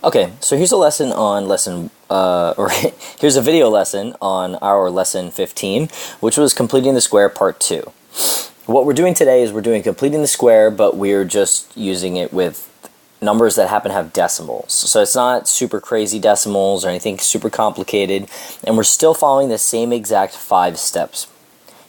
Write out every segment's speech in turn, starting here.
Okay, so here's a lesson on here's a video lesson on our lesson 15, which was completing the square part 2. What we're doing today is we're doing completing the square, but we're just using it with numbers that happen to have decimals. So it's not super crazy decimals or anything super complicated, and we're still following the same exact 5 steps.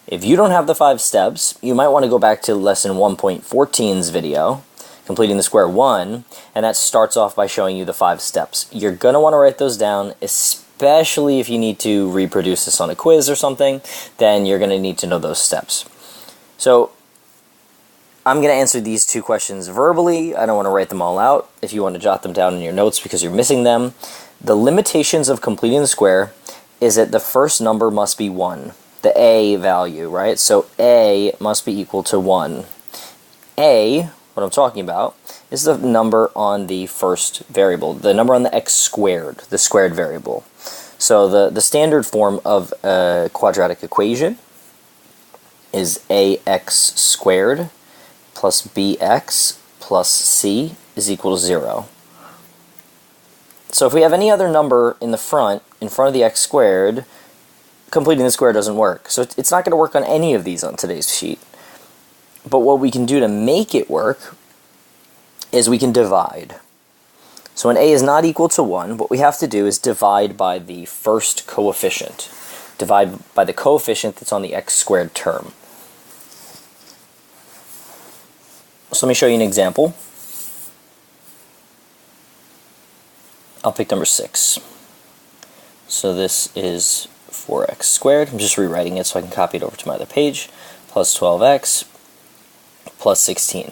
If you don't have the 5 steps, you might want to go back to lesson 1.14's video, completing the square 1, and that starts off by showing you the 5 steps. You're going to want to write those down, especially if you need to reproduce this on a quiz or something, then you're going to need to know those steps. So I'm going to answer these 2 questions verbally. I don't want to write them all out. If you want to jot them down in your notes because you're missing them. The limitations of completing the square is that the first number must be 1. The a value, right? So a must be equal to 1. A, what I'm talking about, is the number on the first variable, the number on the x squared, the squared variable. So the standard form of a quadratic equation is ax squared plus bx plus c is equal to 0. So if we have any other number in front of the x squared, completing the square doesn't work. So it's not going to work on any of these on today's sheet. But what we can do to make it work is we can divide. So when a is not equal to 1, what we have to do is divide by the first coefficient. Divide by the coefficient that's on the x squared term. So let me show you an example. I'll pick number 6. So this is 4x squared. I'm just rewriting it so I can copy it over to my other page. Plus 12x plus 16.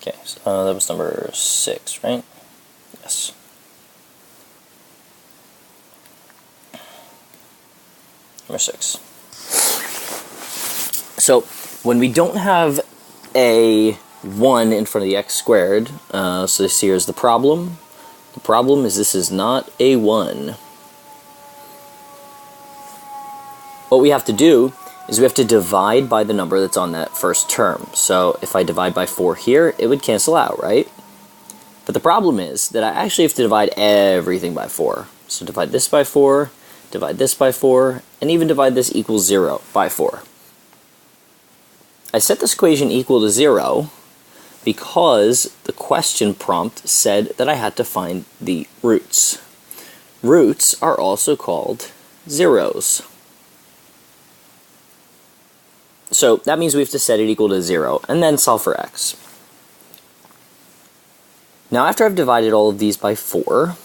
Okay, so that was number 6, right? Yes. Number 6. So when we don't have a 1 in front of the x squared, so this here is the problem. The problem is this is not a 1. What we have to do is we have to divide by the number that's on that first term. So if I divide by 4 here, it would cancel out, right? But the problem is that I actually have to divide everything by 4. So divide this by 4, divide this by 4, and even divide this equals 0 by 4. I set this equation equal to 0 because the question prompt said that I had to find the roots. Roots are also called zeros. So that means we have to set it equal to 0 and then solve for x. Now after I've divided all of these by 4,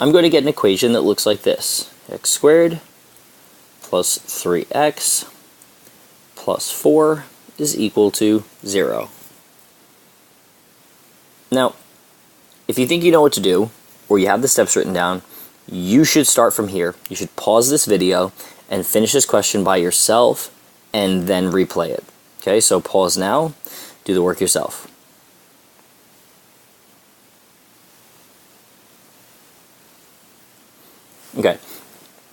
I'm going to get an equation that looks like this. X squared plus 3x plus 4 is equal to 0. Now, if you think you know what to do, or you have the steps written down, you should start from here. You should pause this video and finish this question by yourself and then replay it. Okay, so pause now, do the work yourself. Okay,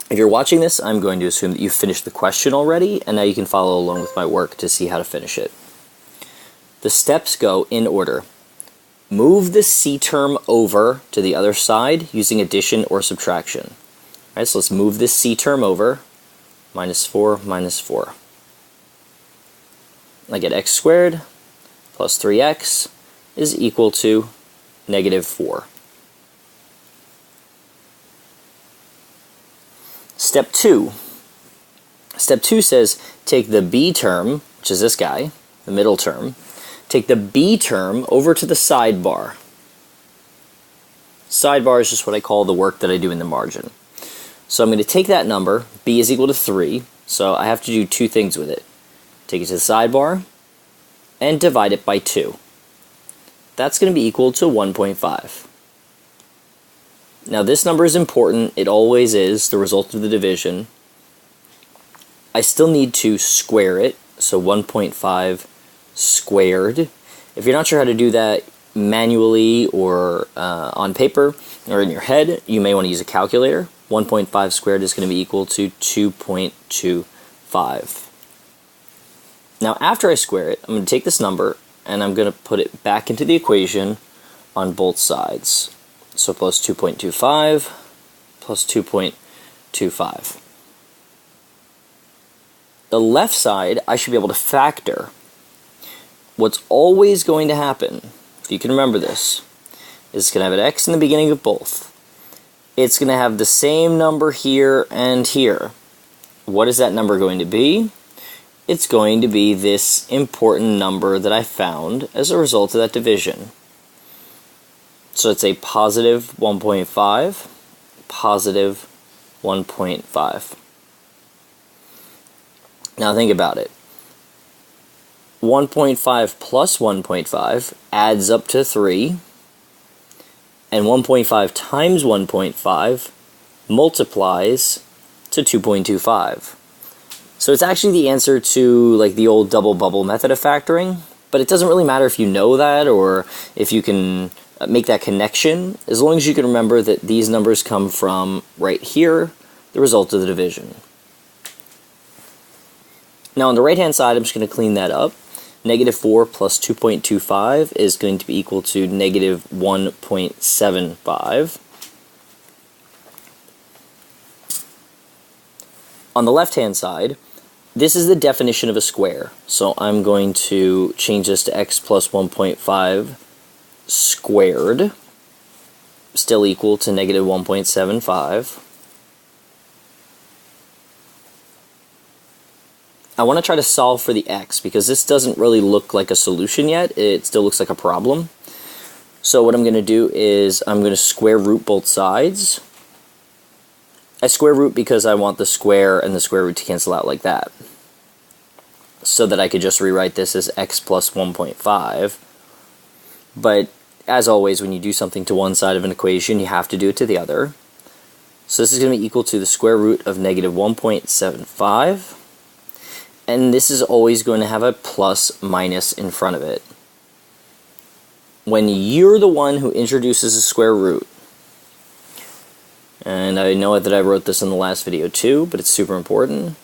if you're watching this, I'm going to assume that you've finished the question already, and now you can follow along with my work to see how to finish it. The steps go in order. Move the c term over to the other side using addition or subtraction. All right, so let's move this c term over. Minus 4 minus 4. I get x squared plus 3x is equal to negative 4. Step 2. Step 2 says take the b term, which is this guy, the middle term, take the b term over to the sidebar. Sidebar is just what I call the work that I do in the margin. So I'm going to take that number, b is equal to 3, so I have to do 2 things with it. Take it to the sidebar and divide it by 2. That's going to be equal to 1.5. Now this number is important, it always is, the result of the division. I still need to square it, so 1.5 squared If you're not sure how to do that manually or on paper or in your head, you may want to use a calculator. 1.5 squared is going to be equal to 2.25. Now after I square it, I'm going to take this number and I'm going to put it back into the equation on both sides. So plus 2.25 plus 2.25. The left side, I should be able to factor. What's always going to happen, if you can remember this, is it's going to have an x in the beginning of both. It's going to have the same number here and here. What is that number going to be? It's going to be this important number that I found as a result of that division. So it's a positive 1.5, positive 1.5. Now think about it. 1.5 plus 1.5 adds up to 3, and 1.5 times 1.5 multiplies to 2.25. So it's actually the answer to like the old double bubble method of factoring, but it doesn't really matter if you know that or if you can make that connection, as long as you can remember that these numbers come from right here, the result of the division. Now on the right hand side, I'm just going to clean that up. Negative 4 plus 2.25 is going to be equal to negative 1.75. On the left hand side, this is the definition of a square. So I'm going to change this to x plus 1.5 squared, still equal to negative 1.75. I want to try to solve for the x because this doesn't really look like a solution yet. It still looks like a problem. So what I'm going to do is I'm going to square root both sides. I square root because I want the square and the square root to cancel out like that, so that I could just rewrite this as x plus 1.5. But as always, when you do something to one side of an equation, you have to do it to the other. So this is going to be equal to the square root of negative 1.75. And this is always going to have a plus minus in front of it. When you're the one who introduces a square root, and I know that I wrote this in the last video too, but it's super important.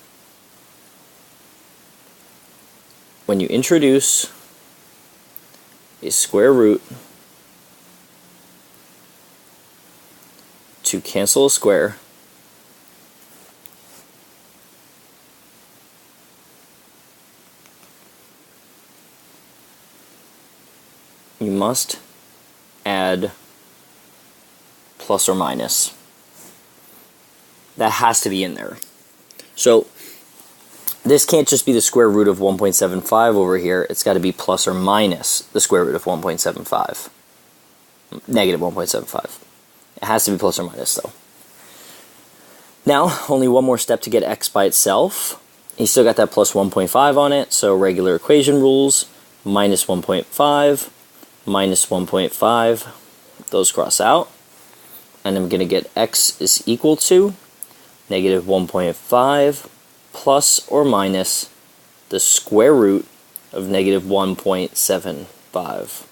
When you introduce a square root to cancel a square, you must add plus or minus. That has to be in there. So this can't just be the square root of 1.75 over here. It's got to be plus or minus the square root of 1.75. Negative 1.75. It has to be plus or minus though. Now, only one more step to get x by itself. You still got that plus 1.5 on it, so regular equation rules. Minus 1.5. Minus 1.5, those cross out, and I'm going to get x is equal to negative 1.5 plus or minus the square root of negative 1.75.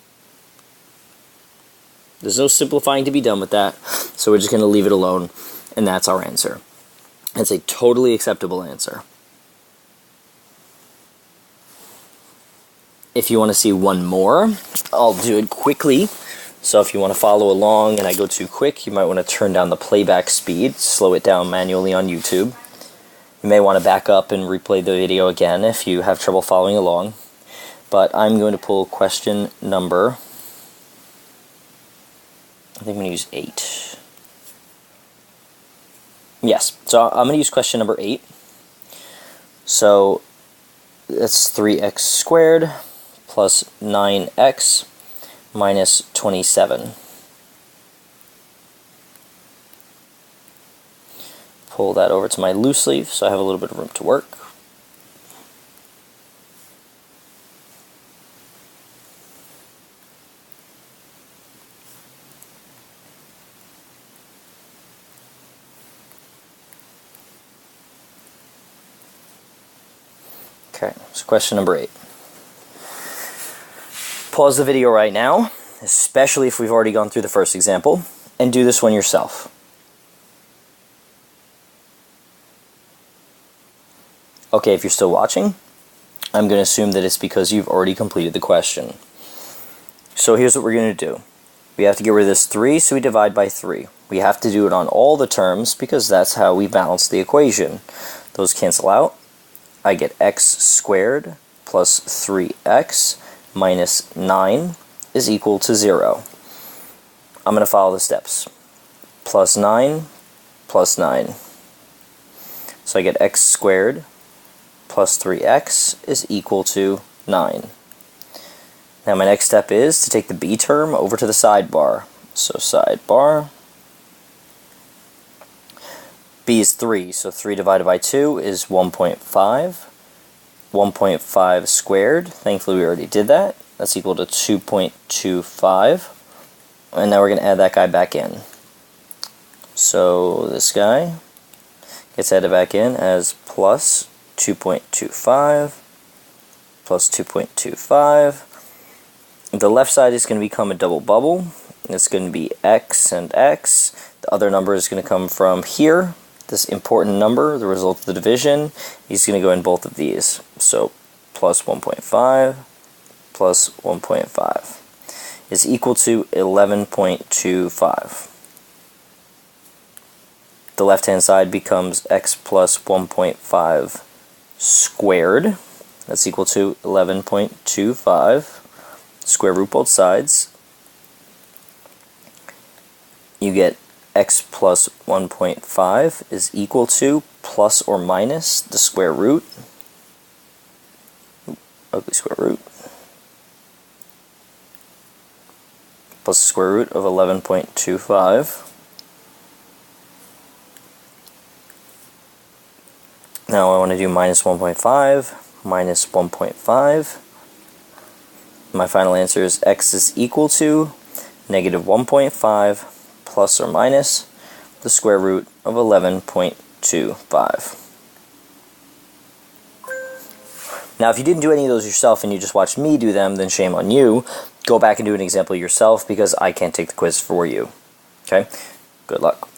There's no simplifying to be done with that, so we're just going to leave it alone, and that's our answer. It's a totally acceptable answer. If you want to see one more, I'll do it quickly. So if you want to follow along and I go too quick, you might want to turn down the playback speed, slow it down manually on YouTube. You may want to back up and replay the video again if you have trouble following along. But I'm going to pull question number, I think I'm going to use 8. Yes, so I'm going to use question number 8. So that's 3x squared plus 9x minus 27. Pull that over to my loose leaf so I have a little bit of room to work. Okay, so question number 8. pause the video right now, especially if we've already gone through the first example, and do this one yourself. Okay, if you're still watching, I'm going to assume that it's because you've already completed the question. So here's what we're going to do. We have to get rid of this 3, so we divide by 3. We have to do it on all the terms because that's how we balance the equation. Those cancel out. I get x squared plus 3x minus 9 is equal to 0. I'm going to follow the steps. Plus 9, plus 9. So I get x squared plus 3x is equal to 9. Now my next step is to take the b term over to the sidebar. So sidebar, b is 3, so 3 divided by 2 is 1.5. 1.5 squared, thankfully we already did that. That's equal to 2.25. And now we're going to add that guy back in. So this guy gets added back in as plus 2.25 plus 2.25. The left side is going to become a double bubble. It's going to be x and x. The other number is going to come from here. This important number, the result of the division, is going to go in both of these. So plus 1.5 plus 1.5 is equal to 11.25. The left-hand side becomes x plus 1.5 squared. That's equal to 11.25. Square root both sides. You get x plus 1.5 is equal to plus or minus the square root. Ugly square root. Plus the square root of 11.25. Now I want to do minus 1.5, minus 1.5. My final answer is x is equal to negative 1.5 plus or minus the square root of 11.25. Now if you didn't do any of those yourself and you just watched me do them, then shame on you. Go back and do an example yourself because I can't take the quiz for you. Okay? Good luck.